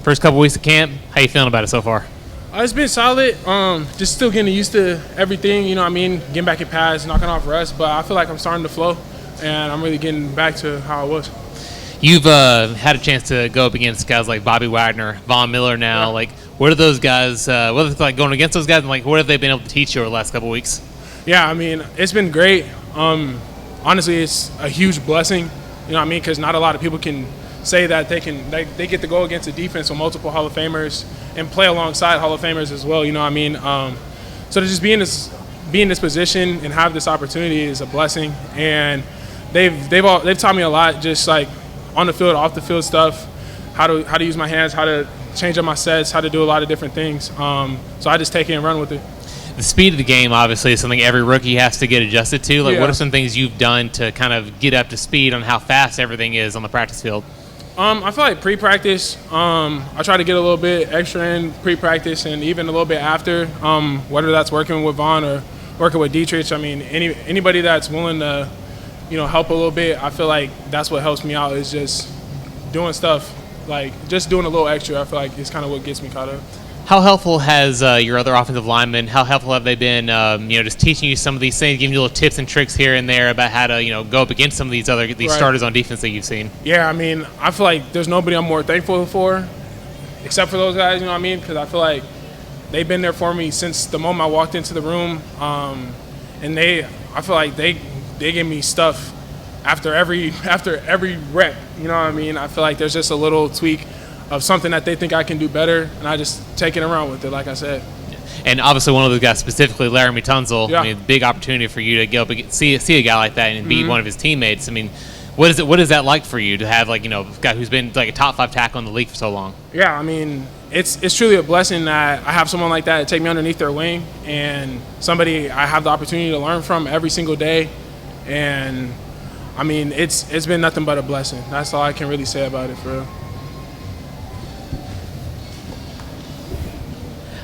First couple weeks of camp, how you feeling about it so far? It's been solid. Just still getting used to everything, you know what I mean? Getting back in pads, knocking off rust, but I feel like I'm starting to flow, and I'm really getting back to how I was. You've had a chance to go up against guys like Bobby Wagner, Von Miller now. Yeah. Like, what are those guys, what is it like going against those guys, and like, what have they been able to teach you over the last couple weeks? Yeah, I mean, it's been great. Honestly, it's a huge blessing, you know what I mean? Because not a lot of people can say that they get to go against a defense with multiple Hall of Famers and play alongside Hall of Famers as well, you know what I mean? So to just be in this position and have this opportunity is a blessing, and they've taught me a lot, just like on the field, off the field stuff, how to use my hands, how to change up my sets, how to do a lot of different things. So I just take it and run with it. The speed of the game, obviously, is something every rookie has to get adjusted to. Like, Yeah. What are some things you've done to kind of get up to speed on how fast everything is on the practice field? I feel like pre-practice, I try to get a little bit extra in pre-practice and even a little bit after, whether that's working with Vaughn or working with Dietrich. I mean, anybody that's willing to, help a little bit, I feel like that's what helps me out, is just doing stuff, like just doing a little extra. I feel like it's kind of what gets me caught up. How helpful has your other offensive linemen, how helpful have they been, just teaching you some of these things, giving you little tips and tricks here and there about how to, go up against some of these Right. starters on defense that you've seen? Yeah, I mean, I feel like there's nobody I'm more thankful for except for those guys, you know what I mean? Because I feel like they've been there for me since the moment I walked into the room. And I feel like they give me stuff after every rep, you know what I mean? I feel like there's just a little tweak of something that they think I can do better, and I just take it around with it, like I said. And obviously one of those guys, specifically Laramie Tunzel, Yeah. I mean, big opportunity for you to go up and see a guy like that and be one of his teammates. I mean, what is that like for you to have, a guy who's been like a top 5 tackle in the league for so long? Yeah, I mean, it's truly a blessing that I have someone like that to take me underneath their wing, and somebody I have the opportunity to learn from every single day. And I mean, it's been nothing but a blessing. That's all I can really say about it, for real.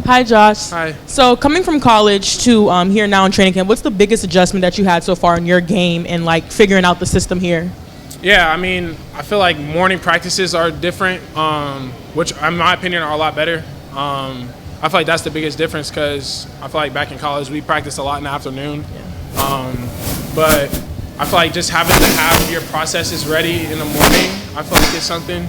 Hi, Josh. Hi. So coming from college to here now in training camp, what's the biggest adjustment that you had so far in your game and like figuring out the system here? Yeah, I mean, I feel like morning practices are different, which in my opinion are a lot better. I feel like that's the biggest difference, because I feel like back in college we practiced a lot in the afternoon. But I feel like just having to have your processes ready in the morning, I feel like it's something.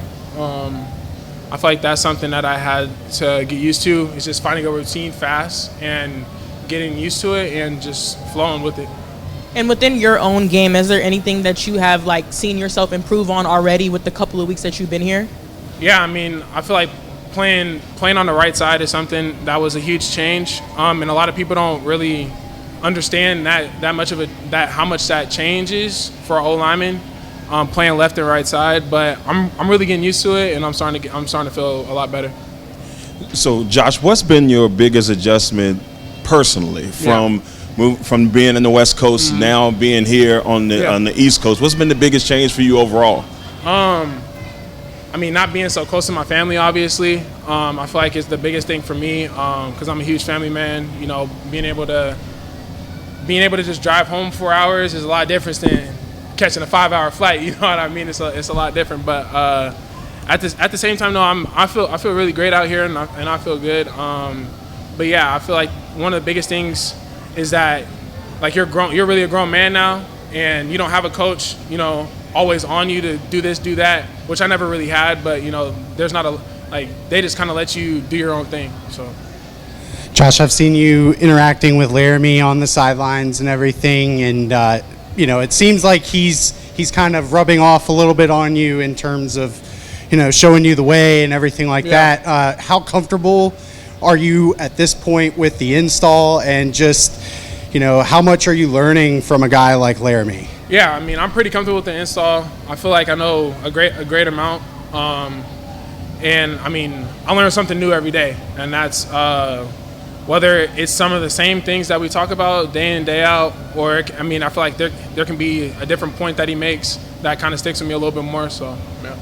I feel like that's something that I had to get used to, is just finding a routine fast and getting used to it and just flowing with it. And within your own game, is there anything that you have like seen yourself improve on already with the couple of weeks that you've been here? Yeah, I mean, I feel like playing on the right side is something that was a huge change, and a lot of people don't really understand how much that changes for an O-lineman, playing left and right side. But I'm really getting used to it, and I'm starting to feel a lot better. So, Josh, what's been your biggest adjustment personally from being in the West Coast now being here on the East Coast? What's been the biggest change for you overall? I mean, not being so close to my family, obviously. I feel like it's the biggest thing for me, because I'm a huge family man. Being able to just drive home 4 hours is a lot different than catching a 5-hour flight. You know what I mean? It's a lot different. But at the same time, though, I feel really great out here, and I feel good. But yeah, I feel like one of the biggest things is that, like, you're really a grown man now, and you don't have a coach, always on you to do this, do that, which I never really had. But there's not they just kind of let you do your own thing. So. Josh, I've seen you interacting with Laramie on the sidelines and everything, and it seems like he's kind of rubbing off a little bit on you in terms of, showing you the way and everything like that. How comfortable are you at this point with the install, and just, how much are you learning from a guy like Laramie? Yeah, I mean, I'm pretty comfortable with the install. I feel like I know a great amount, and I mean, I learn something new every day, and that's whether it's some of the same things that we talk about day in, day out, or I feel like there can be a different point that he makes that kind of sticks with me a little bit more. So, yeah.